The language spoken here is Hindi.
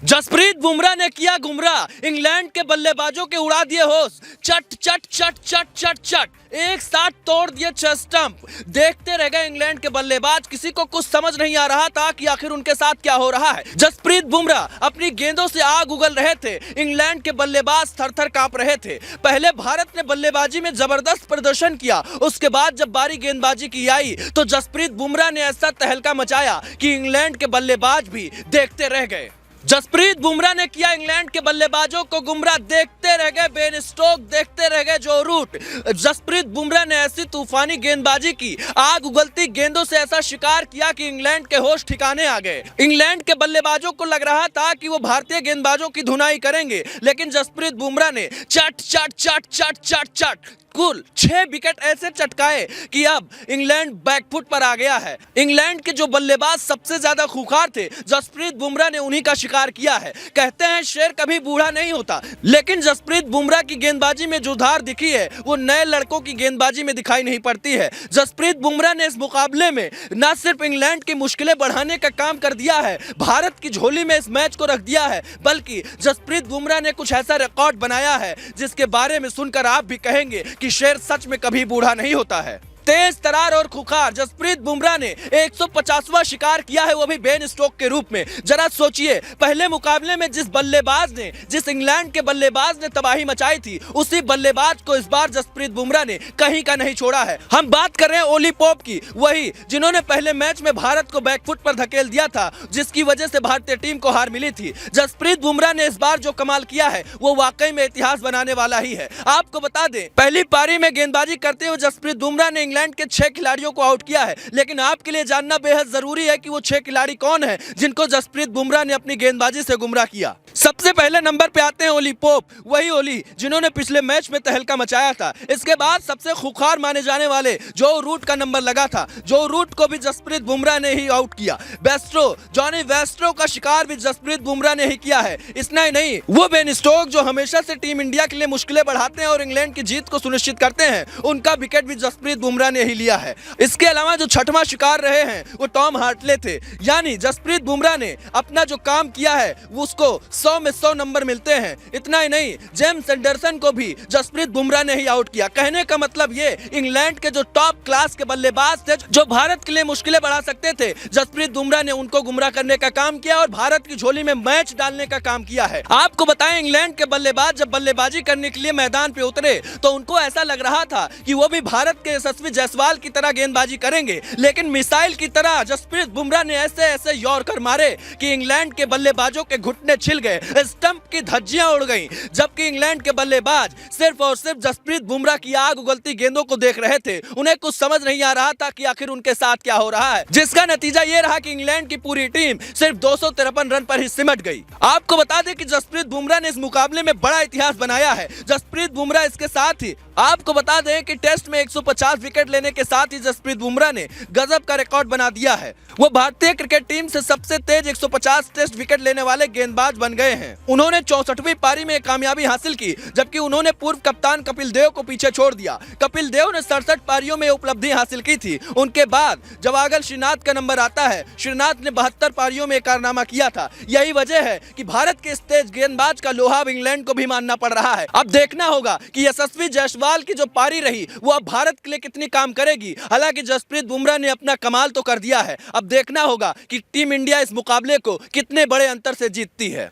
जसप्रीत बुमराह ने किया गुमराह, इंग्लैंड के बल्लेबाजों के उड़ा दिए होश। चट चट चट चट चट चट एक साथ तोड़ दिए 6 स्टंप। देखते रह गए इंग्लैंड के बल्लेबाज, किसी को कुछ समझ नहीं आ रहा था कि आखिर उनके साथ क्या हो रहा है। जसप्रीत बुमराह अपनी गेंदों से आग उगल रहे थे, इंग्लैंड के बल्लेबाज थर-थर कांप रहे थे। पहले भारत ने बल्लेबाजी में जबरदस्त प्रदर्शन किया, उसके बाद जब बारी गेंदबाजी की आई तो जसप्रीत बुमराह ने ऐसा तहलका मचाया कि इंग्लैंड के बल्लेबाज भी देखते रह गए। जसप्रीत बुमराह ने किया इंग्लैंड के बल्लेबाजों को गुमराह, देखते रह गए बेन स्टोक, देखते रह गए जो रूट। जसप्रीत बुमराह ने ऐसी तूफानी गेंदबाजी की, आग उगलती गेंदों से ऐसा शिकार किया कि इंग्लैंड के होश ठिकाने आ गए। इंग्लैंड के बल्लेबाजों को लग रहा था कि वो भारतीय गेंदबाजों की धुनाई करेंगे, लेकिन जसप्रीत बुमराह ने चट चट चट चट चट चट कुल 6 विकेट ऐसे चटकाए कि अब इंग्लैंड बैकफुट पर आ गया है। इंग्लैंड के जो बल्लेबाज सबसे ज्यादा खूंखार थे, जसप्रीत बुमराह ने उन्हीं का शिकार किया है। कहते हैं शेर कभी बूढ़ा नहीं होता, लेकिन जसप्रीत बुमराह की गेंदबाजी में जो धार दिखी है वो नए लड़कों की गेंदबाजी में दिखाई नहीं पड़ती है। जसप्रीत बुमराह ने इस मुकाबले में न सिर्फ इंग्लैंड की मुश्किलें बढ़ाने का काम कर दिया है, भारत की झोली में इस मैच को रख दिया है, बल्कि जसप्रीत बुमराह ने कुछ ऐसा रिकॉर्ड बनाया है जिसके बारे में सुनकर आप भी कहेंगे कि शेर सच में कभी बूढ़ा नहीं होता है। तेज तरार और खुखार जसप्रीत बुमराह ने 150वां शिकार किया है, वो भी बेन स्टोक के रूप में। जरा सोचिए, पहले मुकाबले में जिस इंग्लैंड के बल्लेबाज ने तबाही मचाई थी, उसी बल्लेबाज को इस बार जसप्रीत बुमराह ने कहीं का नहीं छोड़ा है। हम बात कर रहे हैं ओली पोप की, वही जिन्होंने पहले मैच में भारत को बैकफुट पर धकेल दिया था, जिसकी वजह से भारतीय टीम को हार मिली थी। जसप्रीत बुमराह ने इस बार जो कमाल किया है वो वाकई में इतिहास बनाने वाला ही है। आपको बता दें, पहली पारी में गेंदबाजी करते हुए जसप्रीत बुमराह ने इंग्लैंड के 6 खिलाड़ियों को आउट किया है, लेकिन आपके लिए जानना बेहद जरूरी है कि वो 6 खिलाड़ी कौन हैं जिनको जसप्रीत बुमराह ने अपनी गेंदबाजी से गुमराह किया। सबसे पहले नंबर पे आते हैं ओली पोप, वही ओली जिन्होंने पिछले मैच में तहलका मचाया था। इसके बाद सबसे खुखार माने जाने वाले जो रूट का नंबर लगा था, जो रूट को भी जसप्रीत बुमराह ने ही आउट किया। जॉनी वेस्ट्रो का शिकार भी जसप्रीत बुमराह ने ही किया है। इतना ही नहीं, वो बेन स्टोक जो हमेशा से टीम इंडिया के लिए मुश्किलें बढ़ाते हैं और इंग्लैंड की जीत को सुनिश्चित करते हैं, उनका विकेट भी जसप्रीत बुमराह ने ही लिया है। इसके अलावा जो 6वां शिकार रहे हैं वो टॉम हार्टले थे। यानी जसप्रीत बुमराह ने अपना जो काम किया है उसको 100 में 100 नंबर मिलते हैं। इतना ही नहीं, जेम्स एंडरसन को भी जसप्रीत बुमराह ने ही आउट किया। कहने का मतलब ये, इंग्लैंड के जो टॉप क्लास के बल्लेबाज थे, जो भारत के लिए मुश्किलें बढ़ा सकते थे, जसप्रीत बुमराह ने उनको गुमराह करने का काम किया और भारत की झोली में मैच डालने का काम किया है। आपको बताएं, इंग्लैंड के बल्लेबाज जब बल्लेबाजी करने के लिए मैदान पे उतरे तो उनको ऐसा लग रहा था कि वो भी भारत के यशस्वी जायसवाल की तरह गेंदबाजी करेंगे, लेकिन मिसाइल की तरह जसप्रीत बुमराह ने ऐसे यॉर्कर मारे कि इंग्लैंड के बल्लेबाजों के घुटने छिल गए, स्टंप की धज्जियां उड़ गईं। जबकि इंग्लैंड के बल्लेबाज सिर्फ और सिर्फ जसप्रीत बुमराह की आग उगलती गेंदों को देख रहे थे। उन्हें कुछ समझ नहीं आ रहा था कि आखिर उनके साथ क्या हो रहा है, जिसका नतीजा ये रहा कि इंग्लैंड की पूरी टीम सिर्फ 253 रन पर ही सिमट गई। आपको बता दें कि जसप्रीत बुमराह ने इस मुकाबले में बड़ा इतिहास बनाया है। जसप्रीत बुमराह इसके साथ ही आपको बता दें कि टेस्ट में 150 विकेट लेने के साथ ही जसप्रीत बुमराह ने गजब का रिकॉर्ड बना दिया है। वो भारतीय क्रिकेट टीम से सबसे तेज 150 टेस्ट विकेट लेने वाले गेंदबाज बन गए हैं। उन्होंने 64वीं पारी में कामयाबी हासिल की, जबकि उन्होंने पूर्व कप्तान कपिल देव को पीछे छोड़ दिया। कपिल देव ने 67 पारियों में उपलब्धि हासिल की थी। उनके बाद जब आगल श्रीनाथ का नंबर आता है, श्रीनाथ ने 72 पारियों में कारनामा किया था। यही वजह है कि भारत के इस तेज गेंदबाज का लोहा अब इंग्लैंड को भी मानना पड़ रहा है। अब देखना होगा कि यशस्वी जायसवाल की जो पारी रही वो अब भारत के लिए कितनी काम करेगी। हालांकि जसप्रीत बुमराह ने अपना कमाल तो कर दिया है, अब देखना होगा कि टीम इंडिया इस मुकाबले को कितने बड़े अंतर से जीतती है।